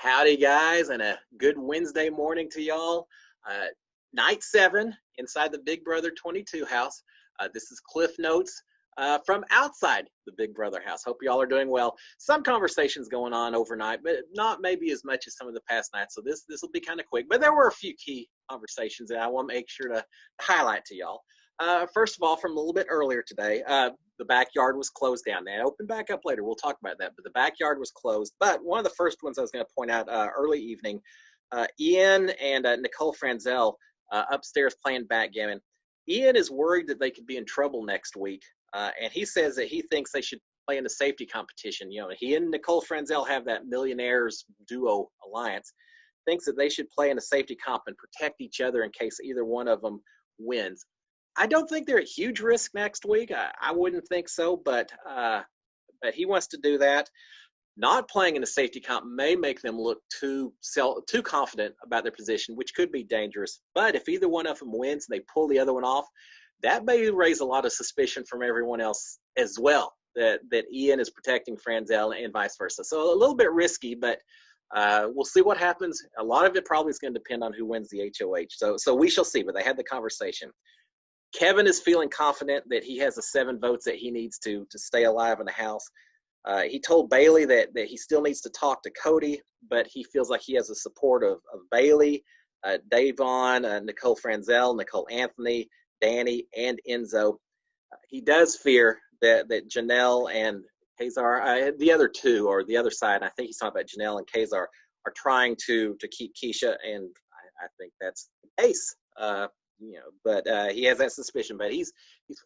Howdy, guys, and a good Wednesday morning to y'all. Night 7 inside the Big Brother 22 house. This is Cliff Notes from outside the Big Brother house. Hope y'all are doing well. Some conversations going on overnight, but not maybe as much as some of the past nights. So this will be kind of quick. But there were a few key conversations that I want to make sure to highlight to y'all. First of all, from a little bit earlier today, the backyard was closed down. They opened back up later. We'll talk about that. But the backyard was closed. But one of the first ones I was going to point out early evening, Ian and Nicole Franzel upstairs playing backgammon. Ian is worried that they could be in trouble next week. And he says that he thinks they should play in a safety competition. You know, he and Nicole Franzel have that millionaires duo alliance. Thinks that they should play in a safety comp and protect each other in case either one of them wins. I don't think they're at huge risk next week. I wouldn't think so, but he wants to do that. Not playing in a safety comp may make them look too confident about their position, which could be dangerous. But if either one of them wins and they pull the other one off, that may raise a lot of suspicion from everyone else as well, that Ian is protecting Franzel and vice versa. So a little bit risky, but we'll see what happens. A lot of it probably is going to depend on who wins the HOH. So we shall see, but they had the conversation. Kevin is feeling confident that he has the 7 votes that he needs to stay alive in the house. He told Bailey that he still needs to talk to Cody, but he feels like he has the support of Bailey, Davon, Nicole Franzel, Nicole Anthony, Danny, and Enzo. He does fear that Janelle and Kazar, the other two, or the other side, I think he's talking about Janelle and Kazar, are trying to keep Keisha, and I think that's the case. But he has that suspicion, but he's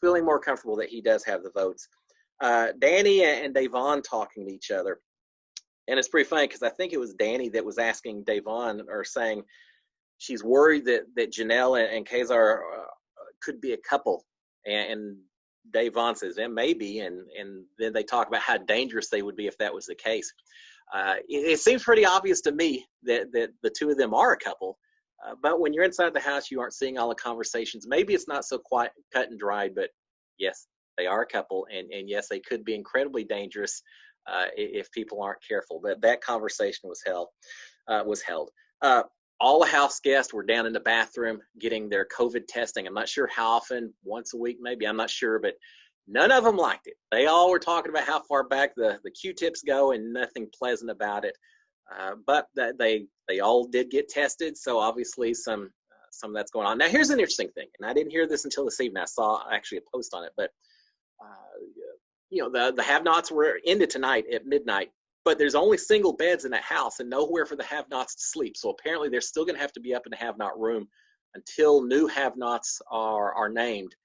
feeling more comfortable that he does have the votes. Danny and Davon talking to each other, and it's pretty funny because I think it was Danny that was asking Davon, or saying she's worried that Janelle and Kazar could be a couple, and Davon says, and maybe, and then they talk about how dangerous they would be if that was the case. It seems pretty obvious to me that the two of them are a couple. But when you're inside the house, you aren't seeing all the conversations. Maybe it's not so quite cut and dried, but yes, they are a couple, and yes, they could be incredibly dangerous if people aren't careful. That conversation was held. All the house guests were down in the bathroom getting their COVID testing. I'm not sure how often, once a week maybe, I'm not sure, but none of them liked it. They all were talking about how far back the Q-tips go and nothing pleasant about it. But they all did get tested, so obviously some of that's going on. Now, here's an interesting thing, and I didn't hear this until this evening. I saw actually a post on it, but the have-nots were ended tonight at midnight, but there's only single beds in that house and nowhere for the have-nots to sleep. So apparently they're still going to have to be up in the have-not room until new have-nots are named.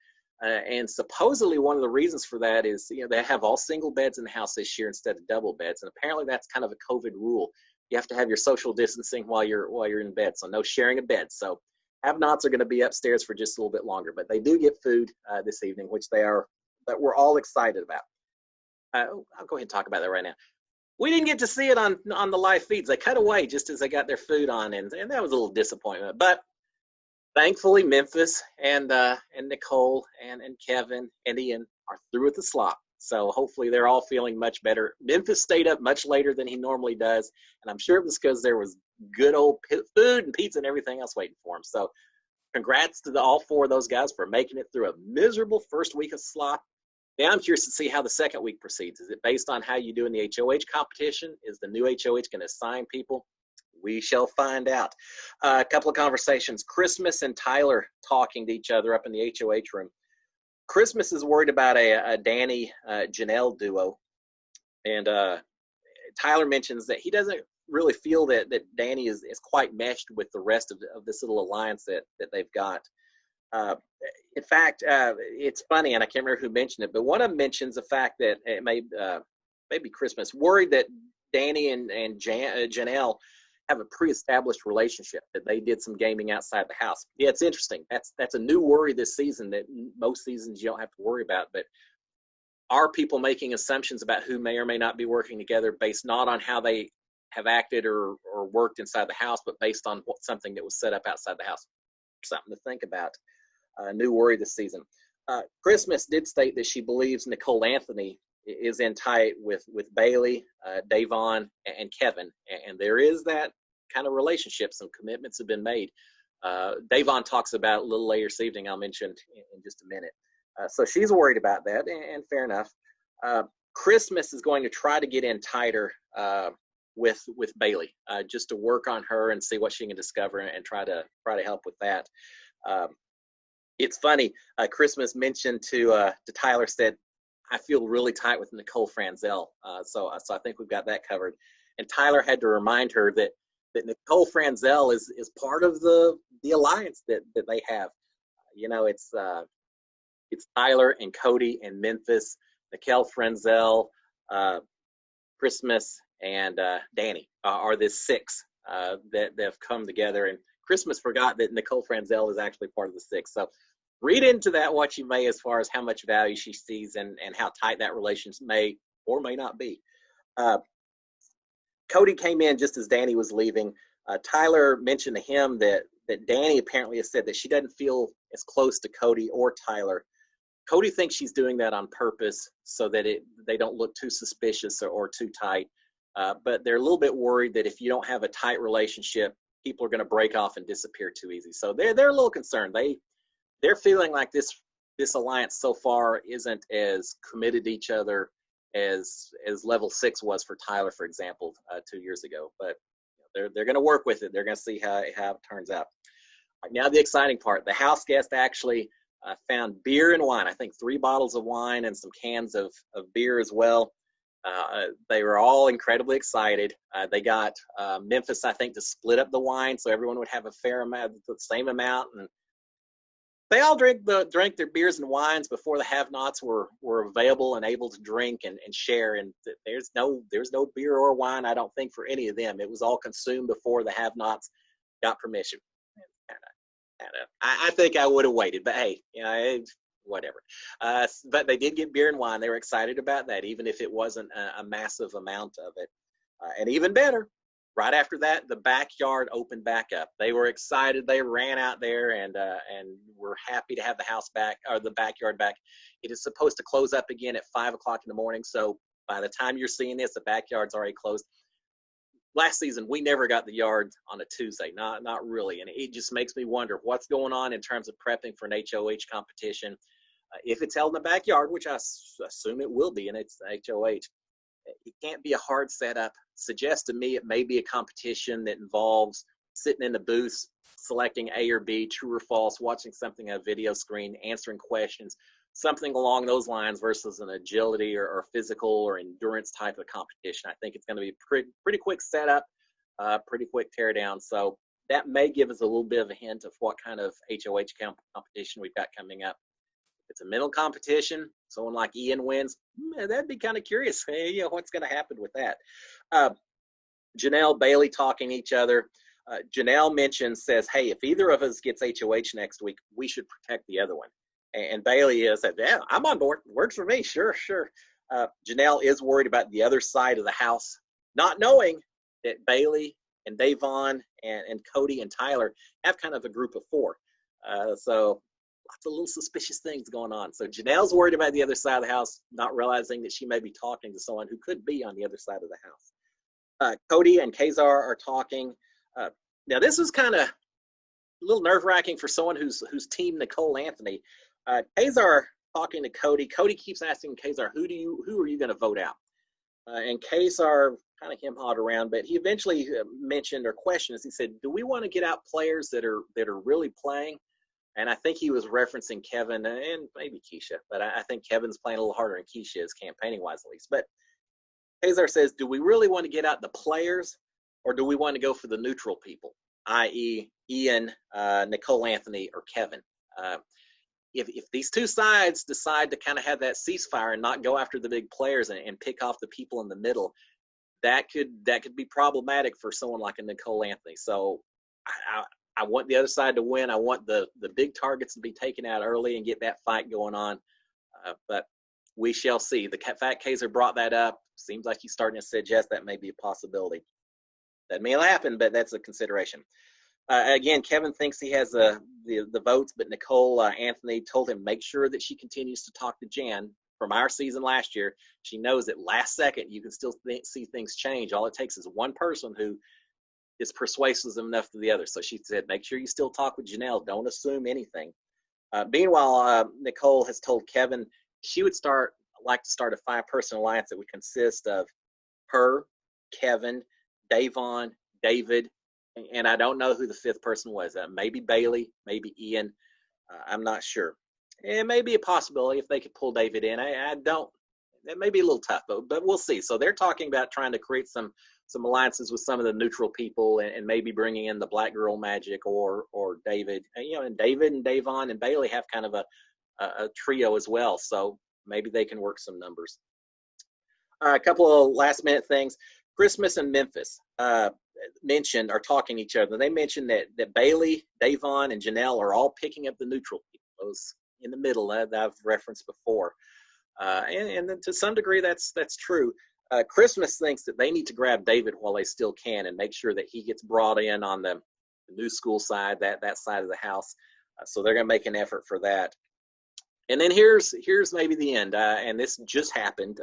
And supposedly one of the reasons for that is, they have all single beds in the house this year instead of double beds, and apparently that's kind of a COVID rule. You have to have your social distancing while you're in bed, so no sharing a bed. So have-nots are going to be upstairs for just a little bit longer, but they do get food this evening, which that we're all excited about. I'll go ahead and talk about that right now. We didn't get to see it on the live feeds. They cut away just as they got their food on, and that was a little disappointment. But thankfully, Memphis and Nicole and Kevin and Ian are through with the slop. So hopefully they're all feeling much better. Memphis stayed up much later than he normally does, and I'm sure it was because there was good old food and pizza and everything else waiting for him. So congrats to all 4 of those guys for making it through a miserable first week of slop. Now I'm curious to see how the second week proceeds. Is it based on how you do in the HOH competition? Is the new HOH going to assign people? We shall find out. A couple of conversations. Christmas and Tyler talking to each other up in the HOH room. Christmas is worried about a Danny Janelle duo, and Tyler mentions that he doesn't really feel that Danny is quite meshed with the rest of this little alliance that they've got. In fact, it's funny, and I can't remember who mentioned it, but one of them mentions the fact that it may be Christmas, worried that Danny and Janelle have a pre-established relationship, that they did some gaming outside the house. Yeah, it's interesting. That's a new worry this season that most seasons you don't have to worry about. But are people making assumptions about who may or may not be working together based not on how they have acted or worked inside the house, but based on something that was set up outside the house? Something to think about. New worry this season. Christmas did state that she believes Nicole Anthony is in tight with Bailey, Davon, and Kevin, and there is that kind of relationship. Some commitments have been made. Davon talks about a little later this evening. I'll mention in just a minute. So she's worried about that, and fair enough. Christmas is going to try to get in tighter with Bailey, just to work on her and see what she can discover and try to help with that. It's funny. Christmas mentioned to Tyler, said, "I feel really tight with Nicole Franzel." So I think we've got that covered. And Tyler had to remind her that Nicole Franzel is part of the alliance that they have. You know, it's Tyler and Cody and Memphis, Nicole Franzel, Christmas, and Danny are this six that have come together. And Christmas forgot that Nicole Franzel is actually part of the six. So read into that what you may as far as how much value she sees and how tight that relationship may or may not be. Cody came in just as Danny was leaving. Tyler mentioned to him that Danny apparently has said that she doesn't feel as close to Cody or Tyler. Cody thinks she's doing that on purpose so that they don't look too suspicious or too tight. But they're a little bit worried that if you don't have a tight relationship, people are going to break off and disappear too easy. So they're a little concerned. They're feeling like this alliance so far isn't as committed to each other as level 6 was for Tyler, for example, 2 years ago. But they're going to work with it. They're going to see how it turns out. Right, now the exciting part. The house guest actually found beer and wine. I think 3 bottles of wine and some cans of beer as well. They were all incredibly excited. They got Memphis, I think, to split up the wine so everyone would have a fair amount, the same amount. And they all drank their beers and wines before the have-nots were available and able to drink and share. And there's no beer or wine, I don't think, for any of them. It was all consumed before the have-nots got permission. I think I would have waited, but hey, whatever. But they did get beer and wine. They were excited about that, even if it wasn't a massive amount of it. And even better, right after that, the backyard opened back up. They were excited. They ran out there and were happy to have the house back, or the backyard back. It is supposed to close up again at 5 o'clock in the morning. So by the time you're seeing this, the backyard's already closed. Last season, we never got the yard on a Tuesday, not really. And it just makes me wonder what's going on in terms of prepping for an HOH competition. If it's held in the backyard, which I assume it will be, and it's HOH, it can't be a hard setup. Suggests to me it may be a competition that involves sitting in the booth, selecting A or B, true or false, watching something on a video screen, answering questions, something along those lines versus an agility or physical or endurance type of competition. I think it's going to be pretty quick setup, pretty quick tear down. So that may give us a little bit of a hint of what kind of HOH competition we've got coming up. If it's a mental competition, someone like Ian wins, that'd be kind of curious. Hey, what's going to happen with that? Janelle, Bailey talking to each other. Janelle says, hey, if either of us gets HOH next week, we should protect the other one. And Bailey said, yeah, I'm on board. Works for me. Sure. Janelle is worried about the other side of the house, not knowing that Bailey and Davon and Cody and Tyler have kind of a group of 4. So lots of little suspicious things going on. So Janelle's worried about the other side of the house, not realizing that she may be talking to someone who could be on the other side of the house. Cody and Kazar are talking. Now, this is kind of a little nerve-wracking for someone who's team Nicole Anthony. Kazar talking to Cody. Cody keeps asking Kazar, who are you going to vote out? And Kazar kind of hem-hawed around, but he eventually mentioned or questioned us. He said, do we want to get out players that are really playing? And I think he was referencing Kevin and maybe Keisha, but I think Kevin's playing a little harder than Keisha is, campaigning-wise at least. But Kazar says, do we really want to get out the players, or do we want to go for the neutral people, i.e. Ian, Nicole Anthony, or Kevin? If these two sides decide to kind of have that ceasefire and not go after the big players and pick off the people in the middle, that could be problematic for someone like a Nicole Anthony. So I want the other side to win. I want the big targets to be taken out early and get that fight going on. But we shall see. The fact Kazar brought that up, seems like he's starting to suggest that may be a possibility. That may happen, but that's a consideration. Again, Kevin thinks he has the votes, but Nicole Anthony told him make sure that she continues to talk to Jan from our season last year, she knows that last second you can still see things change. All it takes is one person who is persuasive enough to the other. So she said, make sure you still talk with Janelle. Don't assume anything. Meanwhile, Nicole has told Kevin she would like to start a 5-person alliance that would consist of her, Kevin, Davon, David, and I don't know who the 5th person was. Maybe Bailey, maybe Ian. I'm not sure. It may be a possibility if they could pull David in. I don't. It may be a little tough, but we'll see. So they're talking about trying to create some alliances with some of the neutral people, and maybe bringing in the Black Girl Magic or David. And David and Davon and Bailey have kind of a trio as well. So maybe they can work some numbers. A couple of last minute things. Christmas and Memphis are talking to each other. They mentioned that Bailey, Davon, and Janelle are all picking up the neutral people, those in the middle that I've referenced before. And to some degree, that's true. Christmas thinks that they need to grab David while they still can and make sure that he gets brought in on the new school side, that side of the house. So they're going to make an effort for that. And then here's maybe the end. And this just happened.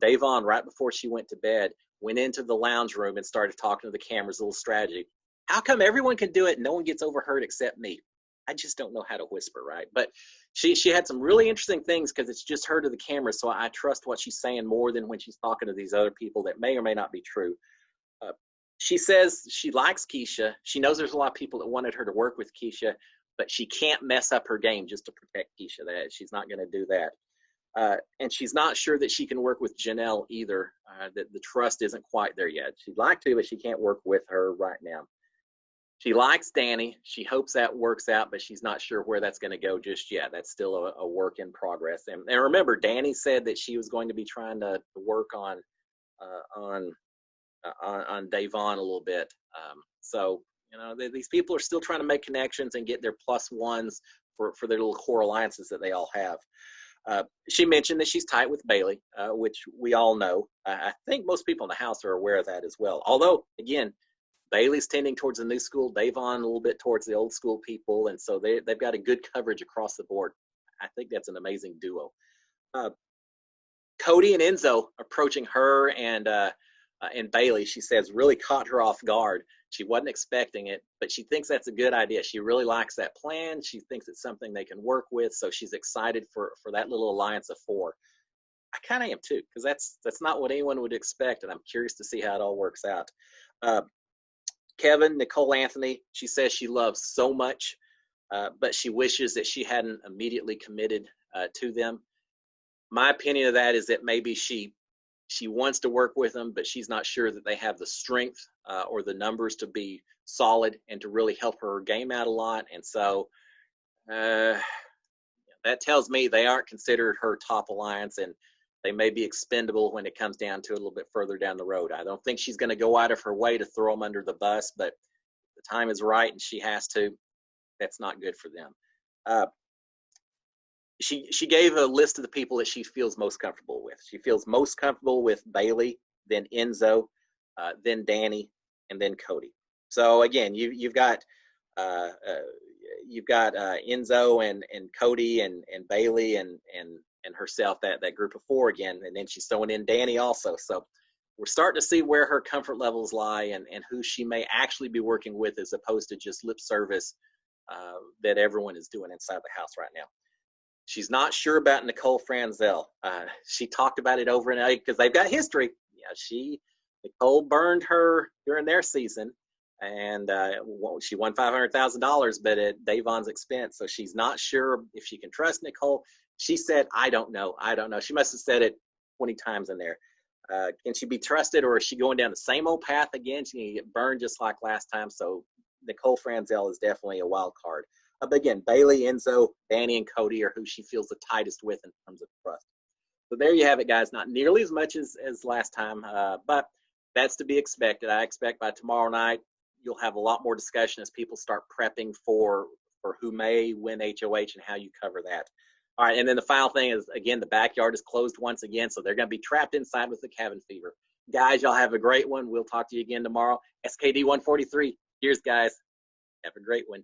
Davon, right before she went to bed, went into the lounge room and started talking to the cameras, a little strategy. How come everyone can do it and no one gets overheard except me? I just don't know how to whisper, right? But she had some really interesting things because it's just her to the camera, so I trust what she's saying more than when she's talking to these other people that may or may not be true. She says she likes Keisha. She knows there's a lot of people that wanted her to work with Keisha, but she can't mess up her game just to protect Keisha. That she's not going to do that. And she's not sure that she can work with Janelle either, that the trust isn't quite there yet. She'd like to, but she can't work with her right now. She likes Danny. She hopes that works out, but she's not sure where that's going to go just yet. That's still a work in progress. And remember, Danny said that she was going to be trying to work on Davon a little bit. So, these people are still trying to make connections and get their +1s for their little core alliances that they all have. She mentioned that she's tight with Bailey, which we all know. I think most people in the house are aware of that as well. Although, again, Bailey's tending towards the new school, Davon a little bit towards the old school people, and so they've got a good coverage across the board. I think that's an amazing duo. Cody and Enzo approaching her and Bailey, she says, really caught her off guard. She wasn't expecting it, but she thinks that's a good idea. She really likes that plan. She thinks it's something they can work with, so she's excited for that little alliance of 4. I kind of am too, because that's not what anyone would expect, and I'm curious to see how it all works out. Kevin, Nicole, Anthony, she says she loves so much, but she wishes that she hadn't immediately committed to them. My opinion of that is that maybe she wants to work with them, but she's not sure that they have the strength or the numbers to be solid and to really help her game out a lot. And so that tells me they aren't considered her top alliance, and they may be expendable when it comes down to it a little bit further down the road. I don't think she's going to go out of her way to throw them under the bus, but if the time is right and she has to, that's not good for them. She gave a list of the people that she feels most comfortable with. She feels most comfortable with Bailey, then Enzo, then Danny, and then Cody. So again, you've got Enzo and Cody and Bailey and herself, that group of 4 again, and then she's throwing in Danny also. So we're starting to see where her comfort levels lie and who she may actually be working with, as opposed to just lip service that everyone is doing inside the house right now. She's not sure about Nicole Franzel. She talked about it over and over because they've got history. Yeah, Nicole burned her during their season, and she won $500,000, but at Davon's expense. So she's not sure if she can trust Nicole. She said, I don't know. She must have said it 20 times in there. Can she be trusted, or is she going down the same old path again? She's going to get burned just like last time. So Nicole Franzel is definitely a wild card. But again, Bailey, Enzo, Danny, and Cody are who she feels the tightest with in terms of trust. So there you have it, guys. Not nearly as much as last time, but that's to be expected. I expect by tomorrow night you'll have a lot more discussion as people start prepping for who may win HOH and how you cover that. All right, and then the final thing is, again, the backyard is closed once again, so they're going to be trapped inside with the cabin fever. Guys, y'all have a great one. We'll talk to you again tomorrow. SKD 143. Cheers, guys. Have a great one.